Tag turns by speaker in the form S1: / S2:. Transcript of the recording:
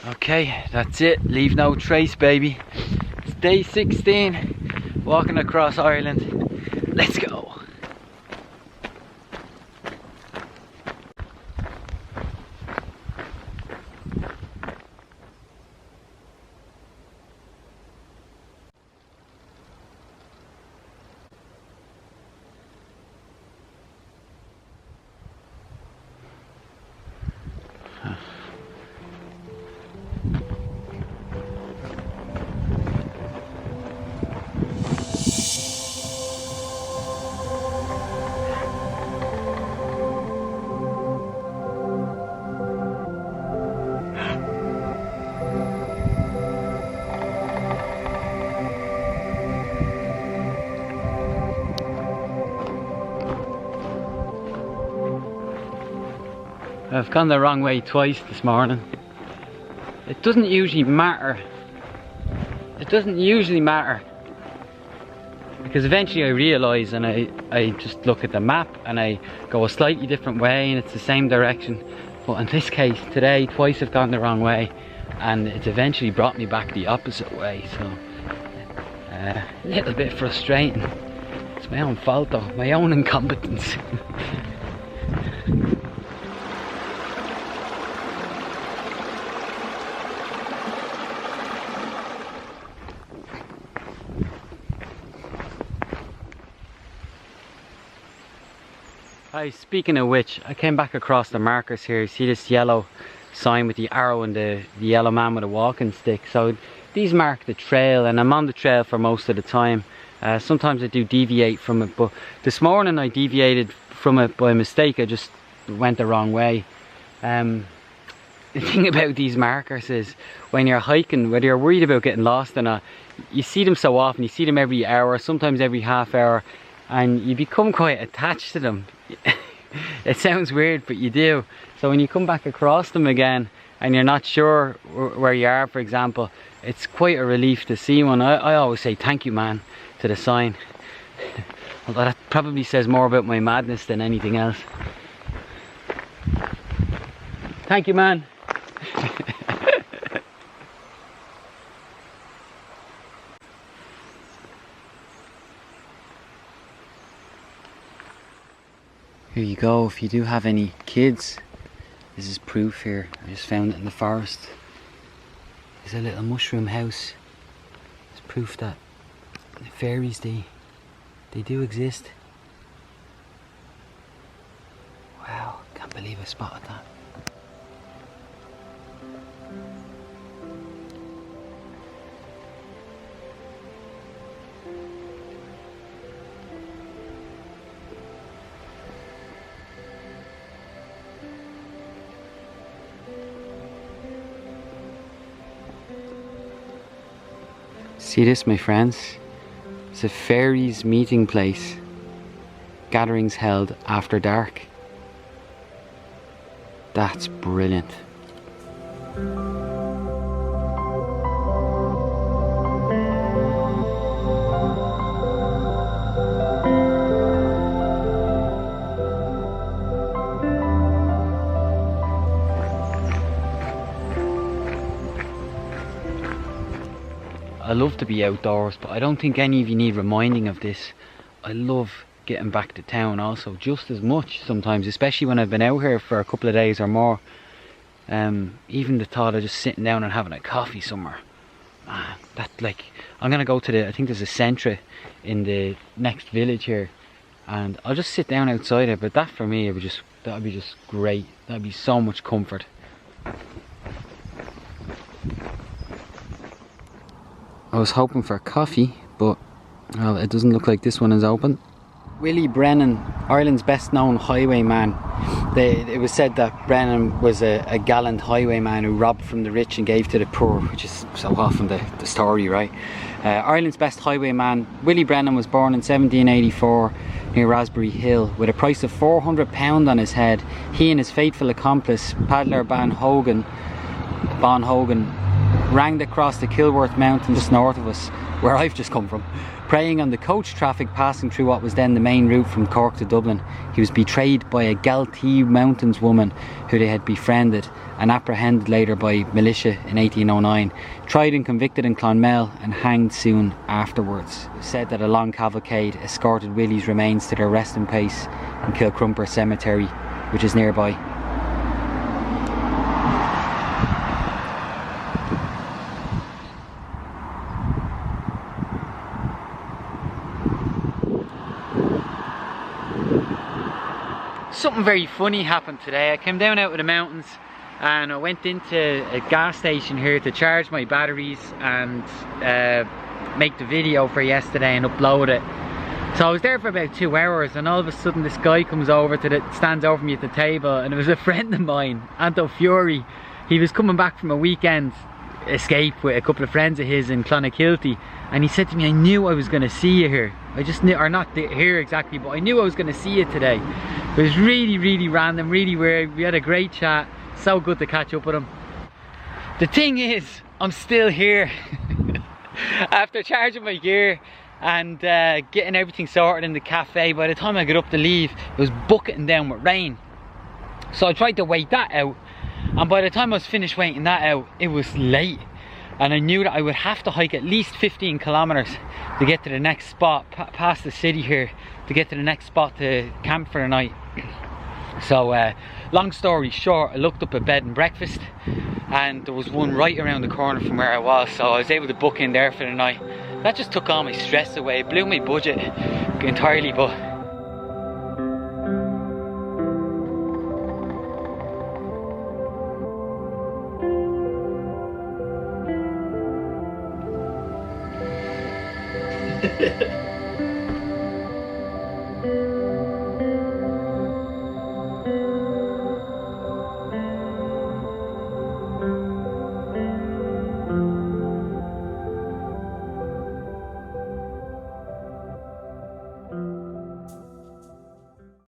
S1: Okay, that's it. Leave no trace, baby. It's day 16, walking across Ireland. Let's go. I've gone the wrong way twice this morning. It doesn't usually matter. It doesn't usually matter. Because eventually I realise and I just look at the map and I go a slightly different way and it's the same direction. But in this case, today, twice I've gone the wrong way and it's eventually brought me back the opposite way. So, a little bit frustrating. It's my own fault though, my own incompetence. Hi, speaking of which, I came back across the markers here. You see this yellow sign with the arrow and the yellow man with a walking stick. So these mark the trail and I'm on the trail for most of the time. Sometimes I do deviate from it, but this morning I deviated from it by mistake. I just went the wrong way. The thing about these markers is when you're hiking, whether you're worried about getting lost or not, you see them so often. You see them every hour, sometimes every half hour, and you become quite attached to them. It sounds weird, but you do. So when you come back across them again and you're not sure where you are, for example, it's quite a relief to see one. I always say thank you man to the sign. Although that probably says more about my madness than anything else. Thank you man. Here you go, if you do have any kids, this is proof here. I just found it in the forest. There's a little mushroom house. It's proof that the fairies, they do exist. Wow, can't believe I spotted that. See this, my friends? It's a fairies meeting place. Gatherings held after dark. That's brilliant. I love to be outdoors, but I don't think any of you need reminding of this. I love getting back to town also, just as much sometimes, especially when I've been out here for a couple of days or more. Even the thought of just sitting down and having a coffee somewhere. Man, that, like, I'm gonna go to the, I think there's a Centra in the next village here, and I'll just sit down outside it, but that for me, that would be just great. That'd be so much comfort. I was hoping for coffee, but well, it doesn't look like this one is open. Willie Brennan, Ireland's best known highwayman. It was said that Brennan was a gallant highwayman who robbed from the rich and gave to the poor, which is so often the story, right? Ireland's best highwayman, Willie Brennan, was born in 1784 near Raspberry Hill. With a price of £400 on his head, he and his faithful accomplice, paddler Bon Hogan, ranged across the Kilworth Mountains just north of us, where I've just come from. Preying on the coach traffic passing through what was then the main route from Cork to Dublin, he was betrayed by a Galtee Mountains woman who they had befriended and apprehended later by militia in 1809, tried and convicted in Clonmel and hanged soon afterwards. It was said that a long cavalcade escorted Willie's remains to their resting place in Kilcrumper Cemetery, which is nearby. Something very funny happened today. I came down out of the mountains and I went into a gas station here to charge my batteries and make the video for yesterday and upload it. So I was there for about 2 hours and all of a sudden this guy comes over stands over me at the table, and it was a friend of mine, Anto Fury. He was coming back from a weekend escape with a couple of friends of his in Clonakilty, and he said to me, I knew I was going to see you here. I just knew, or not here exactly, but I knew I was going to see you today. It was really random, really weird. We had a great chat. So good to catch up with him. The thing is, I'm still here after charging my gear and getting everything sorted in the cafe. By the time I got up to leave, it was bucketing down with rain. So I tried to wait that out, and by the time I was finished waiting that out, it was late. And I knew that I would have to hike at least 15 kilometers to get to the next spot, past the city here, to get to the next spot to camp for the night. So long story short, I looked up a bed and breakfast, and there was one right around the corner from where I was, so I was able to book in there for the night. That just took all my stress away. It blew my budget entirely, but